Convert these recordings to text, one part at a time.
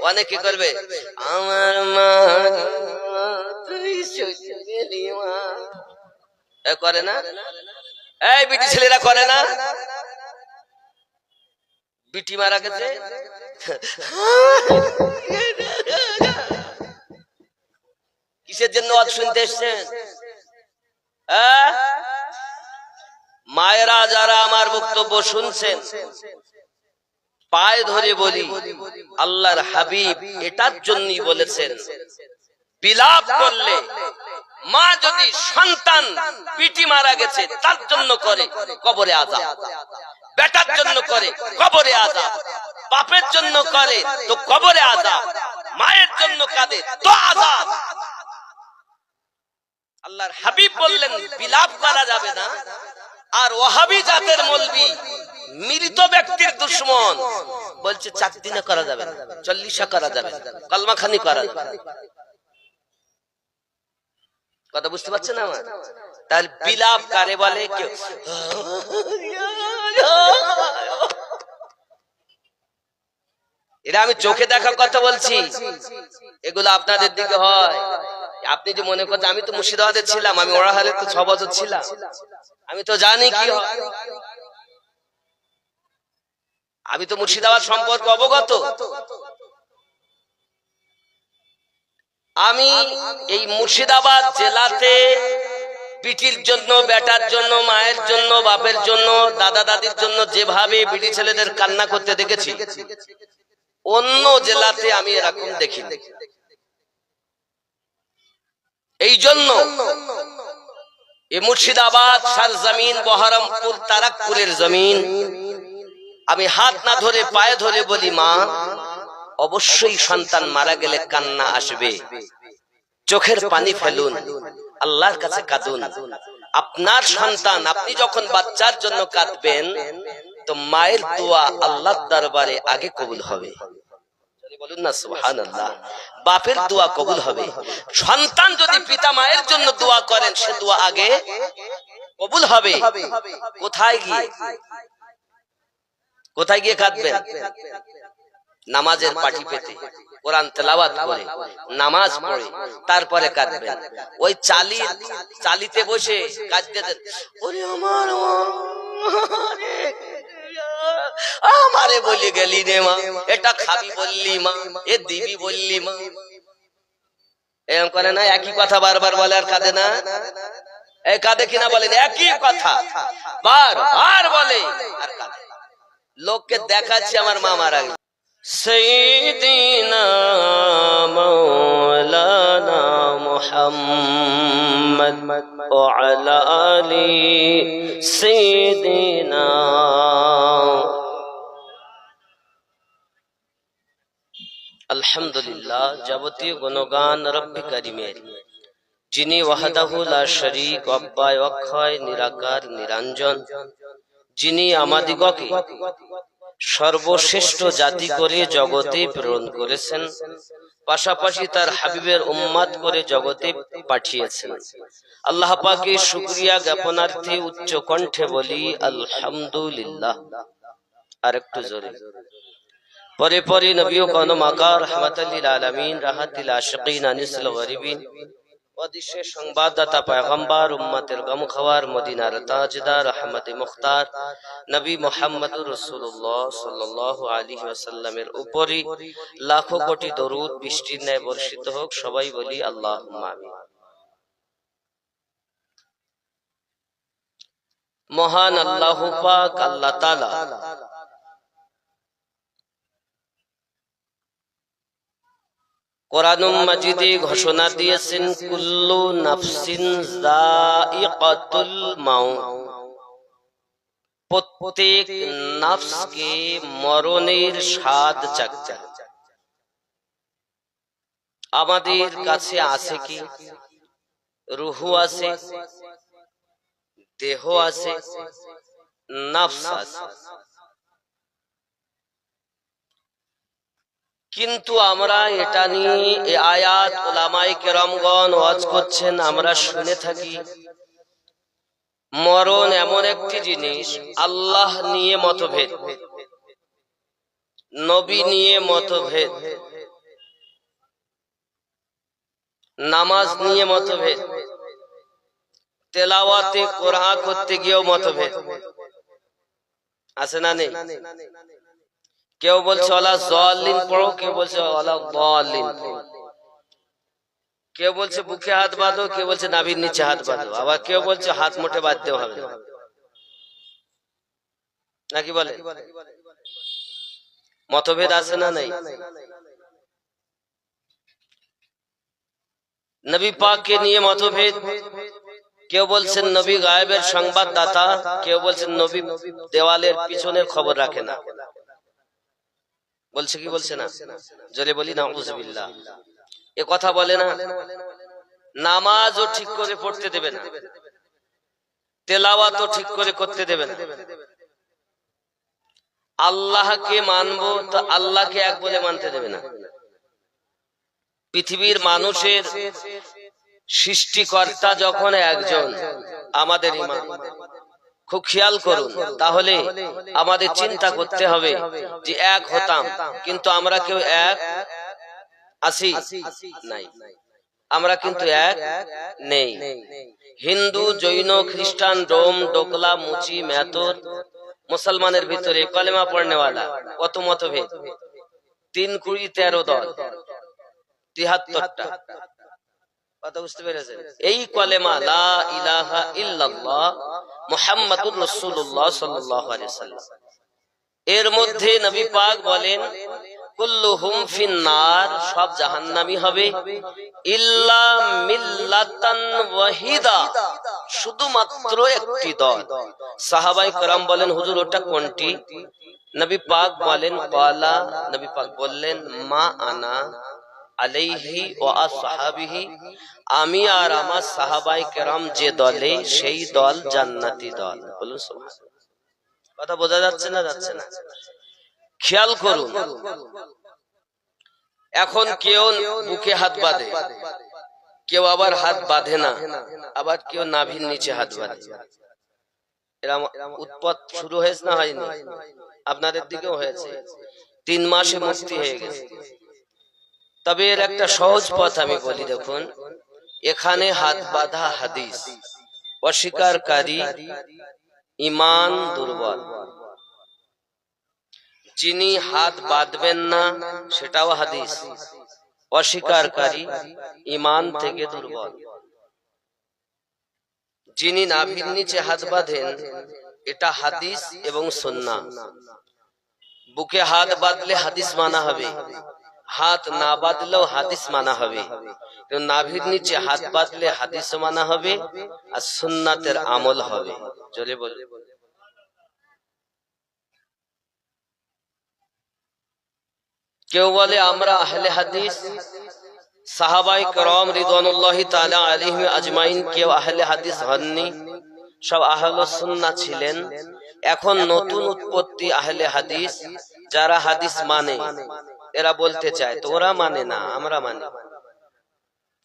অনেকে করবে আমার মা তুই শ্বশুর গেলি মা, করে না? এই বিটি ছেলেরা করে না? বিটি মারা গেছে, কিসের জন্য ওয়াজ শুনতে এসছেন? মায়েরা যারা আমার বক্তব্য শুনছেন, পায়ে ধরে বলি, আল্লাহর হাবিব এটার জন্যই বলেছেন, বিলাপ করলে মা যদি সন্তান পিটি মারা গেছে তার জন্য করে কবরে আযাব, বেটার জন্য করে কবরে আযাব, বাপের জন্য করে তো কবরে আযাব, মায়ের জন্য কাঁদে তো আযাব। আল্লাহর হাবিব বললেন বিলাপ করা যাবে না। আর ওয়াহাবি জাতের মৌলবি মৃত ব্যক্তির দুশমন বলছে 4 দিনে করা যাবে না, 40 করা যাবে, কলমা খানি করা যাবে। কথা বুঝতে পারছেন আমার? তাহলে বিলাপ কারে বলে? কেউ এটা আমি চোখে দেখা কথা বলছি, এগুলো আপনাদের দিকে হয়। আপনি যে মনে করছেন, আমি তো মুর্শিদাবাদে ছিলাম, আমি ওরাহালে তো 6 বছর ছিলাম, আমি তো জানি কি হয়। আমি তো মুর্শিদাবাদ সম্পর্কে অবগত। আমি এই মুর্শিদাবাদ জেলাতে বিটির জন্য, বেটার জন্য, মায়ের জন্য, বাপের জন্য, দাদা দাদির জন্য যেভাবে বিটি ছেলেদের কান্না করতে দেখেছি, অন্য জেলাতে আমি এরকম দেখিনি। এই জন্য এই মুর্শিদাবাদ সরজমিন, বহরমপুর, তারাকপুরের জমিন, আমি হাত না ধরে পায়ে ধরে বলি, মা অবশ্যই সন্তান মারা গেলে কান্না আসবে, চোখের পানি ফেলুন, আল্লাহর কাছে কাঁদুন। আপনার সন্তান, আপনি যখন বাচ্চার জন্য কাঁদবেন তো মায়ের দোয়া আল্লাহর দরবারে আগে কবুল হবে, বলুন না সুবহানাল্লাহ। বাপের দোয়া কবুল হবে। সন্তান যদি পিতা মায়ের জন্য দোয়া করেন, সে দোয়া আগে কবুল হবে। কোথায় গিয়ে, কোথায় গিয়ে কাঁদবেন? নামাজের পাটি পেতে, কোরআন তেলাওয়াত করে, নামাজ পড়ে তারপরে কাঁদবেন। ওই চালিতে বসে কাঁদতেছেন, ওরে আমার আমারে বলে গেলি রে মা, এটা খাবি বললি মা, এ দিবি বললি মা, এরকম করে না? একই কথা বারবার বলে আর কাঁদে না? এই কাঁদে কিনা বলেন? একই কথা বারবার বলে আর কাঁদে। লোককে দেখাচ্ছে আমার মা মারা গেছে। সাইয়্যিদিনা মাওলানা মুহাম্মদ ওয়া আলা আলি সাইয়্যিদিনা। আলহামদুলিল্লাহ, যাবতীয় গুণগান রব্বে কারিমের, যিনি ওয়াহদাহু লা শরীক, অব্যয় অক্ষয়, নিরাকার নিরঞ্জন, যিনি আমাদিগকে সর্বশ্রেষ্ঠ জাতি করে জগতে প্রেরণ করেছেন, পাশাপাশি তার হাবিবের উম্মত করে জগতে পাঠিয়েছেন। আল্লাহ পাকের শুকরিয়া জ্ঞাপনার্থে উচ্চ কণ্ঠে বলি আলহামদুলিল্লাহ। আর একটু জোরে। পরে পরে নবী ও কানো মাকার রহমাতুল লিল আলামিন, রাহাতিল আশিকিন, আনিসুল গরিবিন, ওয়াদিসে সংবাদদাতা পয়গম্বর, উম্মতের গমখাওয়ার, মদিনার তাজদার, রহমতে মুখতার নবী মুহাম্মদুর রাসূলুল্লাহ সাল্লাল্লাহু আলাইহি ওয়াসাল্লামের উপরে লাখো কোটি দরুদ বৃষ্টির ন্যায় বর্ষিত হোক। সবাই বলি আল্লাহুম্মা আমিন। মহান আল্লাহ পাক আল্লাহ তাআলা কোরআনুল মাজিদে ঘোষণা দিয়েছেন, কুল্লু নাফসিন যায়িকাতুল মাউত, প্রত্যেক নফসকে মরণের স্বাদ চাখতে। আমাদের কাছে আছে কি? রূহ আছে, দেহ আছে, নফস আছে, কিন্তু আমরা এটা নিয়ে এই আয়াত উলামায়ে কেরামগণ ওয়াজ করছেন, আমরা শুনে থাকি মরণ এমন একটি জিনিস, আল্লাহ নিয়ে মতভেদ, নবী নিয়ে মতভেদ, নামাজ নিয়ে মতভেদ, তেলাওয়াতে কোরআন করতে গিয়েও মতভেদ আছে না নেই? কেউ বলছে ওয়ালা যালিন পড়ো, কেউ বলছে ওয়ালা দালিন পড়ো, কেউ বলছে বুকে হাত বাঁধো, কেউ বলছে নাভির নিচে হাত বাঁধো, আবার কেউ বলছে হাত মুঠে বাঁধতে হবে না, নাকি বলে? মতভেদ আছে না নাই? নবী পাককে নিয়ে মতভেদ, কেউ বলছেন নবী গায়েবের সংবাদদাতা, কেউ বলছেন নবী দেওয়ালের পিছনের খবর রাখে না। বলছে কি বলছে না? জোরে বলি নাউযুবিল্লাহ। এ কথা বলে না। নামাজও ঠিক করে পড়তে দেবে না, তেলাওয়াতও ঠিক করে করতে দেবে না। আল্লাহকে মানবো তো আল্লাহকে এক বলে মানতে দেবে না। পৃথিবীর মানুষের সৃষ্টিকর্তা যখন একজন, আমাদের ইমাম, খুব খেয়াল করুন, তাহলে আমাদের চিন্তা করতে হবে যে এক হতাম, কিন্তু আমরা কেউ এক আছি নাই, আমরা কিন্তু এক নেই। হিন্দু, জৈন, খ্রিস্টান, রোম, ডোকলা, মুচি, মেথর, মুসলমানের ভিতরে কলেমা পড়নেওয়ালা কত মতভেদ, 3 20 13 দল, 73টা। কথা বুঝতে পেরেছেন? এই কলেমা লা ইলাহা ইল্লাল্লাহ মুহাম্মাদুর রাসূলুল্লাহ সাল্লাল্লাহু আলাইহি ওয়াসাল্লাম, এর মধ্যে নবী পাক বলেন কুল্লুহুম ফিন্নার, সব জাহান্নামী হবে, ইল্লা মিল্লাতান ওয়াহিদা, শুধুমাত্র একটি দল। সাহাবায়ে কেরাম বলেন হুজুর ওটা কোনটি? নবী পাক বলেন ক্বালা, নবী পাক বললেন মা আনা আলাইহি ওয়া আসহাবিহি, আমি আর আমার সাহাবায়ে কেরাম যে দলে, সেই দল জান্নাতি দল। বলুন সুবহানাল্লাহ। কথা বোঝা যাচ্ছে না? যাচ্ছে না? খেয়াল করুন, এখন কেউ বুকে হাত বাঁধে, কেউ আবার হাত বাঁধে না, আবার কেউ নাভির নিচে হাত বাঁধে। এরা উৎপত্ত শুরু হয়েছে না হয়নি? আপনাদের দিকেও হয়েছে, 3 মাসে মুক্তি হয়ে গেছে। তবে এর একটা সহজ পথ আমি বলি, দেখুন, এখানে হাত বাঁধা হাদিস, অস্বীকারী ঈমান দুর্বল, যিনি হাত বাঁধবেন না সেটাও হাদিস, অস্বীকারী ঈমান থেকে দুর্বল। যিনি নাভির নিচে হাত বাঁধেন এটা হাদিস এবং সুন্নাহ। বুকে হাত বাঁধলে হাদিস মানা হবে, হাত না বাঁধলেও হাদিস মানা হবে। নাভির নিচে হাত বাঁধলে হাদিস মানা হবে আর সুন্নাতের আমল হবে। জোরে বলে। কেউ বলে আমরা আহলে হাদিস, সাহাবায়ে কেরাম রিদওয়ানুল্লাহি তাআলা আলাইহিম আজমাইন কেউ আহলে হাদিস হননি, সব আহলুস সুন্নাহ ছিলেন। এখন নতুন উৎপত্তি আহলে হাদিস, যারা হাদিস মানে, এরা বলতে চায় তো ওরা মানে না, আমরা মানি,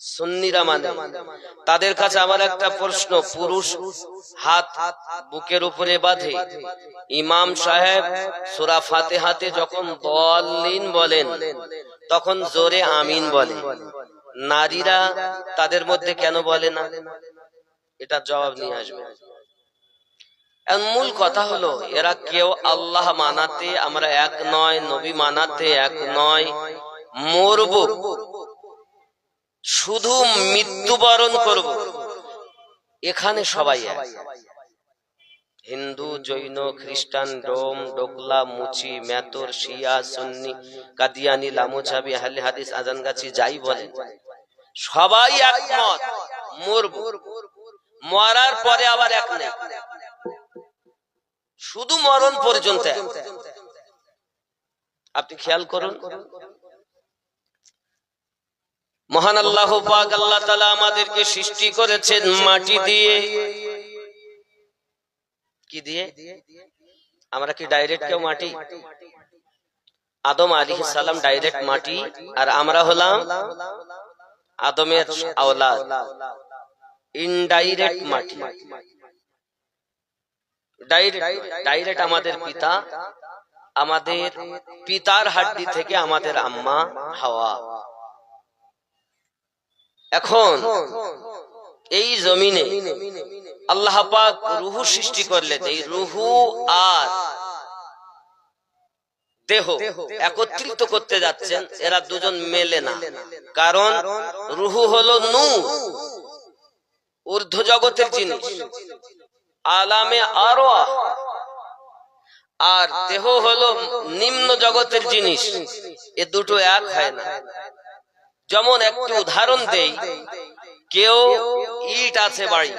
সুন্নিরা মানে। তাদের কাছে আমার একটা প্রশ্ন, পুরুষ হাত বুকের উপরে বাঁধে, ইমাম সাহেব সূরা ফাতিহাতে যখন দাল্লিন বলেন তখন জোরে আমিন বলে, নারীরা তাদের মধ্যে কেন বলে না? এটা জবাব নিয়ে আসবে। মূল কথা হলো এরা কেউ আল্লাহ মানাতে আমরা এক নয়, নবী মানাতে এক নয়, মরব, শুধু মৃত্যুবরণ করব, এখানে সবাই এক। হিন্দু, জৈন, খ্রিস্টান, রোম, ডোকলা, মুচি, মেতর, শিয়া, সুন্নি, কাদিয়ানি, লামোছাবি, আহলে হাদিস, আজানগাছি, যাই বলেন, সবাই একমত মরব, মরার পরে আবার এক নেই, শুধু মরণ পর্যন্ত। আপনি খেয়াল করুন, মহান আল্লাহ পাক আল্লাহ তাআলা আমাদেরকে সৃষ্টি করেছেন মাটি দিয়ে। কি দিয়ে? আমরা কি ডাইরেক্ট কেউ মাটি? আদম আলাইহিস সালাম ডাইরেক্ট মাটি, আর আমরা হলাম আদমের আওলাদ, ইনডাইরেক্ট মাটি। ডাইরেক্ট আমাদের পিতা, আমাদের পিতার হাড্ডি থেকে আমাদের আম্মা হাওয়া। এখন এই জমিনে আল্লাহ পাক রুহু সৃষ্টি করলেন। এই রুহু আর দেহ একত্রিত করতে যাচ্ছেন, এরা দুজন মেলে না। কারণ রুহু হলো নূর, ঊর্ধ্ব জগতের জিনিস, আলামে আরওয়াহ, আর দেহ হলো নিম্ন জগতের জিনিস। এ দুটো এক হয় না। যেমন একটি উদাহরণ দেই, কেউ ইট আছে বাড়ি,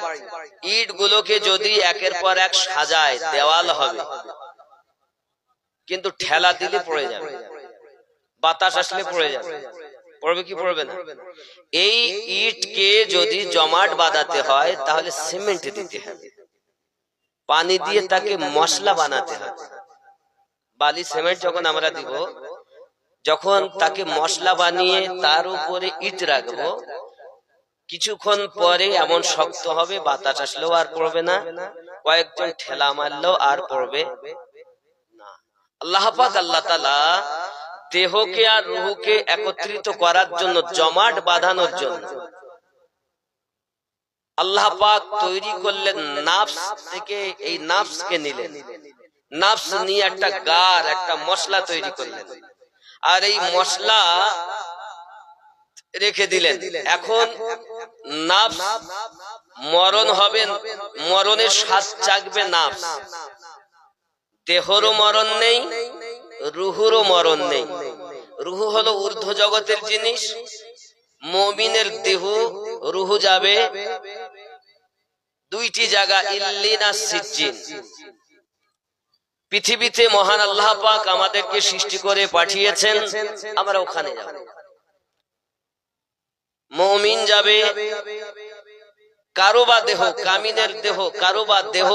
ইট গুলোকে যদি একের পর এক সাজায় দেওয়াল হবে, কিন্তু ঠেলা দিলে পড়ে যাবে, বাতাস আসলে পড়ে যাবে। পড়বে কি পড়বে না? এই ইটকে যদি জমাট বাঁধাতে হয় তাহলে সিমেন্ট দিতে হবে, পানি দিয়ে তাকে মশলা বানাতে হবে। বালি সিমেন্ট যখন আমরা দিব, যখন তাকে মশলা বানিয়ে তার উপরে ইট রাখবো, কিছুক্ষণ পরে এমন শক্ত হবে বাতাস আসলেও আর পড়বে না, কয়েকজন ঠেলা মারলেও আর পড়বে না। আল্লাহ পাক আল্লাহ তাআলা দেহকে আর রূহকে একত্রিত করার জন্য, জমাট বাঁধানোর জন্য আল্লাহ পাক তৈরি করলেন নাফস থেকে। এই নাফসকে নিলেন, নাফস নিয়ে একটা গার, একটা মশলা তৈরি করলেন, আর এই মশলা রেখে দিলেন। এখন নাফস মরণ হবে, মরণের স্বাদ চাকবে নাফস। দেহরও মরণ নেই, রুহুরও মরণ নেই। রুহু হলো ঊর্ধ্ব জগতের জিনিস। মুমিনের দেহ রুহু যাবে দুইটি জায়গা, ইল্লিন আর সিজ্জিন। পৃথিবীতে মহান আল্লাহ পাক আমাদেরকে সৃষ্টি করে পাঠিয়েছেন, আমরা ওখানে যাব। মুমিন যাবে, কারো বা দেহ, কামিনের দেহ, কারো বা দেহ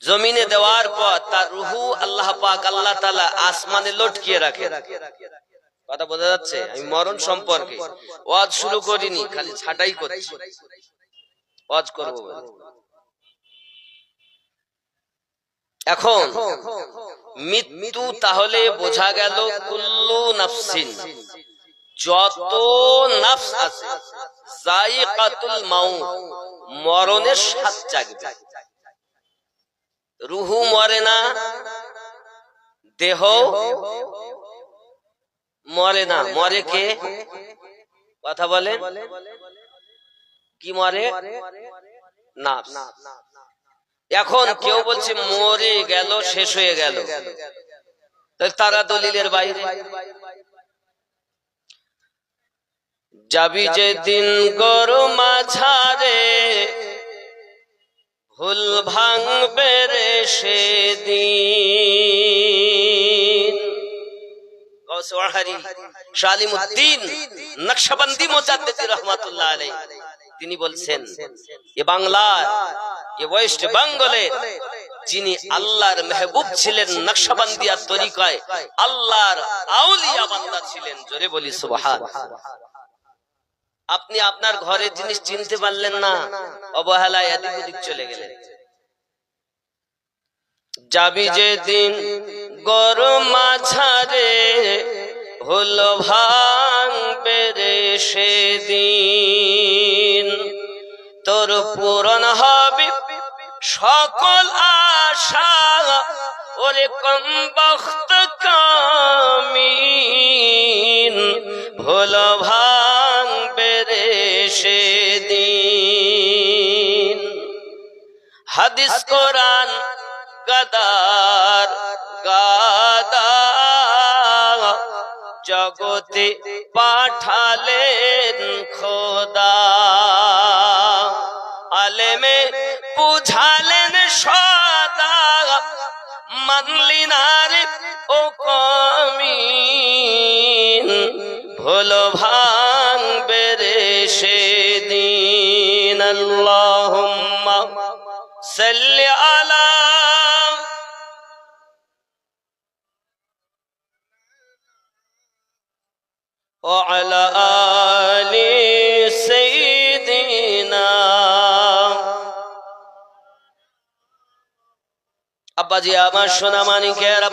জমিনে দেওয়ার পর তার রুহু আল্লাহ পাক আল্লাহ তাআলা আসমানে লটকিয়ে রাখে। কথা বোঝা যাচ্ছে? আমি মরণ সম্পর্কে ওয়াজ শুরু করিনি, খালি ছাটাই করছি, ওয়াজ করব। এখন মৃত্যু তাহলে বোঝা গেল কুল্লু নাফসিন, যত নাফস আছে, যায়িকাতুল মাউত, মরণের স্বাদ চাখবে। রুহু মরে না, দেহ মরে না। মরে কে? কথা বলেন, কি মরে? নাফস। এখন কেউ বলছে মরে গেল, শেষ হয়ে গেল, তারা দলিলের বাইরে। যাবি যেদিন গরু মাঝারে, ভুল ভাঙবে রে সেদিন। শালিমুদ্দিন নকশবন্দি মুজাদ্দিদ রহমাতুল্লাহ আলাইহি তিনি বলছেন, এ বাংলার, এ ওয়েস্ট বেঙ্গলে যিনি আল্লাহর মেহবুব ছিলেন, নকশবন্দিয়ার তরিকায় আল্লাহর আউলিয়া বান্দা ছিলেন। জোরে বলি সুবহানাল্লাহ। আপনি আপনার ঘরের জিনিস চিনতে পারলেন না, অবহেলায় এদিক ওদিক চলে গেলেন। যাবি যেদিন গরু মাঝারে, ভুল ভাঙবে রে সেদিন। তোর পূরণ হবে সকল আশা, ওরে কমবখত কামিন। ভুল ভাঙবে রে সেদিন। হাদিস কোরআন গাদার গাদা, জগতে পাঠালেন খোদা। আলেমে বুঝালেন সদা, মানলি না রে ও কমিন। ভুল ভাঙবে রে সেদিন। আল্লাহুম্মা সাল্লি আলা ওয়া আলা আলি সাইয়্যিদিনা। আব্বা আব্বাজি আমার সোনা মানিকের,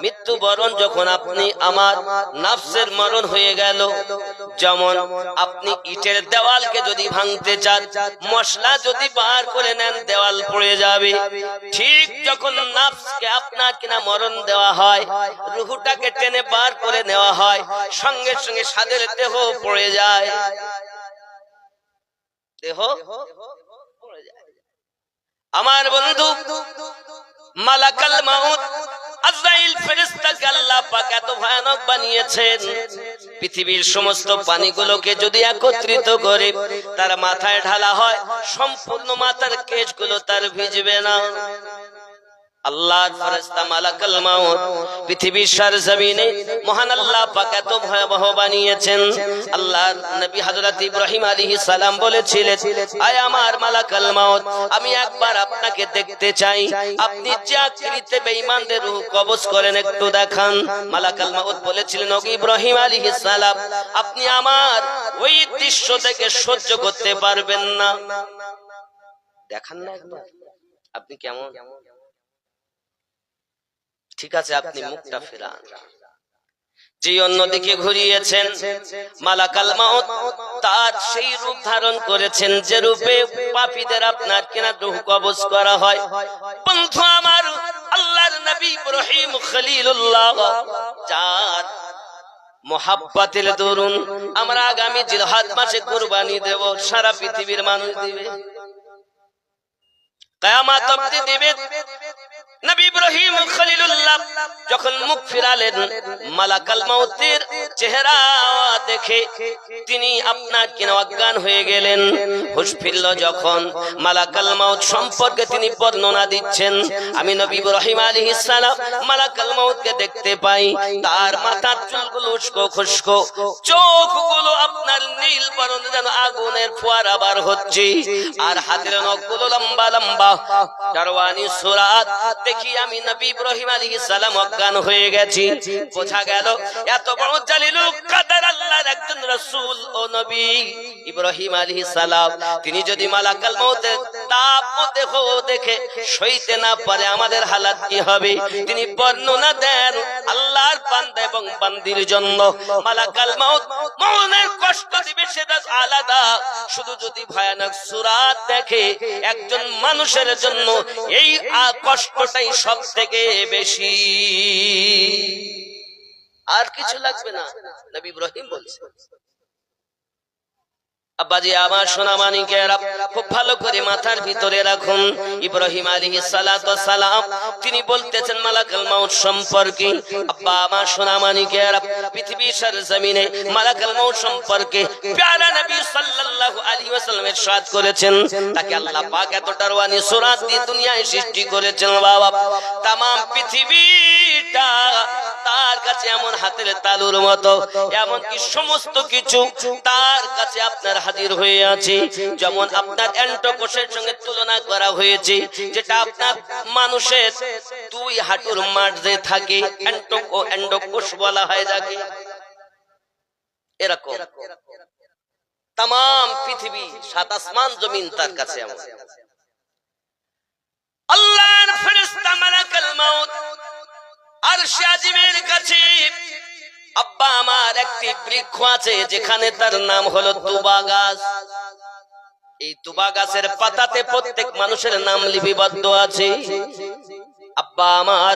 মৃত্যুবরণ যখন আপনি আমার নাফসের মরণ হয়ে গেল, যেমন আপনি ইটের দেওয়ালকে যদি ভাঙতে চান, মশলা যদি বার করে নেন দেওয়াল পড়ে যাবে, ঠিক যখন নাফসকে আপনার কিনা মরণ দেওয়া হয়, রুহটাকে টেনে বার করে নেওয়া হয়, সঙ্গে সঙ্গে সাদের দেহ পড়ে যায়, দেহ পড়ে যায়। আমার বন্ধু মালাকাল মাউত আজরাইল ফেরেশতাকে আল্লাহ পাক এত ভয়ানক বানিয়েছেন, পৃথিবীর সমস্ত পানিগুলোকে যদি একত্রিত করে তার মাথায় ঢালা হয়, সম্পূর্ণ মাথার কেশগুলো তার ভিজবে না। আল্লাহর ফেরেশতা মালাকাল মাউত পৃথিবীর সরজমিনে মহান আল্লাহ পাক এত ভয়াবহ বানিয়েছেন। আল্লাহর নবী হযরত ইব্রাহিম আলাইহিস সালাম বলেছিলেন, আয় আমার মালাকাল মাউত, আমি একবার আপনাকে দেখতে চাই, আপনি যে আকৃতিতে বেঈমানদের রূহ কবজ করেন একটু দেখান। মালাকাল মাউত বলেছিলেন, ও ইব্রাহিম আলাইহিস সালাম, আপনি আমার ওই দৃশ্য থেকে সহ্য করতে পারবেন না, দেখান না একবার আপনি কেমন। ঠিক আছে, আপনি মুখটা ফেরান। যে অন্যদিকে ঘুরিয়েছেন, মালাকাল মাউত তার সেই রূপ ধারণ করেছেন যে রূপে পাপীদের আপনার কিনা রূহ কবজ করা হয়। বন্ধু আমার, আল্লাহর নবী ইব্রাহিম খলিলুল্লাহ, যার মোহাব্বতের দরুন আমরা আগামী জিলহজ মাসে কুরবানি দেব, সারা পৃথিবীর মানুষ দিবে, কিয়ামত অবধি দিবে। নবী ইব্রাহিম খলিলুল্লাহ যখন মুখ ফিরালেন, মালাকাল মাউতের চেহারা দেখে তিনি আপনার কিনা অজ্ঞান হয়ে গেলেন। হুঁশ ফিরল যখন, মালাকাল মাউত সম্পর্কে তিনি বর্ণনা দিচ্ছেন, আমি নবী ইব্রাহিম আলাইহিস সালাম মালাকাল মাউতকে দেখতে পাই, তার মাথার চুলগুলো উস্কো খুস্কো, চোখগুলো আপনার নীল বরণ যেন আগুনের ফোয়ারা বার হচ্ছে, আর হাতের নখগুলো লম্বা লম্বা, দারওয়ানি সুরাত দেখি আমি নবী ইব্রাহিম আলাইহিস সালাম অজ্ঞান হয়ে গেছি। বোঝা গেল এত বড় জালিলুল কাদের আল্লাহর একজন রাসূল ও নবী ইব্রাহিম আলাইহিস সালাম, তিনি যদি মালাকাল মাউতের তাপ ও দেহ দেখে সইতে না পারে, আমাদের হালাত কি হবে। তিনি বর্ণনা দেন, আল্লাহর বান্দা এবং বান্দির জন্য মালাকাল মাউত মনের কষ্ট দিবে সেটা আলাদা, শুধু যদি ভয়ানক সুরাত দেখে একজন মানুষের জন্য এই কষ্টটাই সব থেকে বেশি, আর কিছু লাগবে না। নবী ইব্রাহিম বলছেন। আব্বাজি আমার সোনা মানিকেরা, খুব ভালো করে মাথার ভিতরে রাখুন, ইব্রাহিম আলাইহিস সালাতু ওয়াস সালাম তিনি বলতেছেন মালাকাল মাউত সম্পর্কে। আব্বা আমার সোনা মানিকেরা, পৃথিবীর সরজমিনে মালাকাল মাউত সম্পর্কে প্যারা নবী সাল্লাল্লাহু আলাইহি ওয়াসাল্লাম ইরশাদ করেছেন, তাকে আল্লাহ পাক এত দারওয়ানি সূরাত দিয়ে দুনিয়ায় সৃষ্টি করেছেন বাবা, तमाम পৃথিবীটা তার কাছে এমন হাতের তালুর মতো, এমন কি সমস্ত কিছু তার কাছে আপনার হাজির হয়ে আছে। যেমন আপনার এন্ডোকোষের সঙ্গে তুলনা করা হয়েছে, যেটা আপনার মানুষের দুই হাঁটুর মাঝে থাকে, এন্ডোকোষ বলা হয় যাকে। এরকম तमाम পৃথিবী, সাত আসমান জমিন তার কাছে এমন। আল্লাহর ফেরেশতা মালাকুল মাউত আরশে আজিমের কাছে, আব্বা আমার একটি বৃক্ষ আছে যেখানে তার নাম হলো তুবা গাছ। এই তুবা গাছের পাতাতে প্রত্যেক মানুষের নাম লিপিবদ্ধ আছে। আব্বা আমার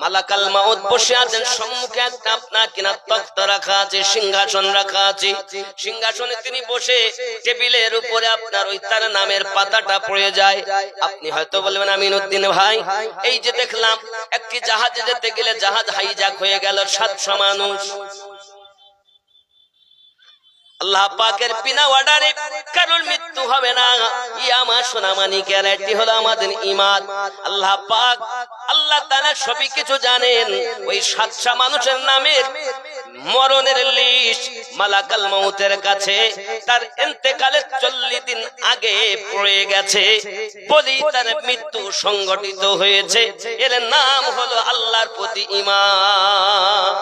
মালাকাল মাউত বসে আছেন, সম্মুখে একটা আপনার কিনা তখ্ত রাখা আছে, সিংহাসন রাখা আছে। সিংহাসনে তিনি বসে, টেবিলের উপরে আপনার ওই তার নামের পাতাটা পড়ে যায়। আপনি হয়তো বলবেন আমিনউদ্দিন ভাই, এই যে দেখলাম একটি জাহাজে যেতে গেলে জাহাজ হাইজ্যাক হয়ে গেল, 700 মানুষ। আল্লাহ পাকের বিনা অর্ডারে কারোর মৃত্যু হবে না। ইয়ামা সোনামানি গ্যারান্টি হলো আমাদের ঈমান। আল্লাহ পাক, আল্লাহ তাআলা সবই কিছু জানেন। ওই 700 মানুষের নামের মরণের লিস্ট মালাকাল মাউতের কাছে তার ইন্তেকালের 40 দিন আগে পড়ে গেছে, বলি তার মৃত্যু সংগঠিত হয়েছে। এর নাম হলো আল্লাহর প্রতি ঈমান।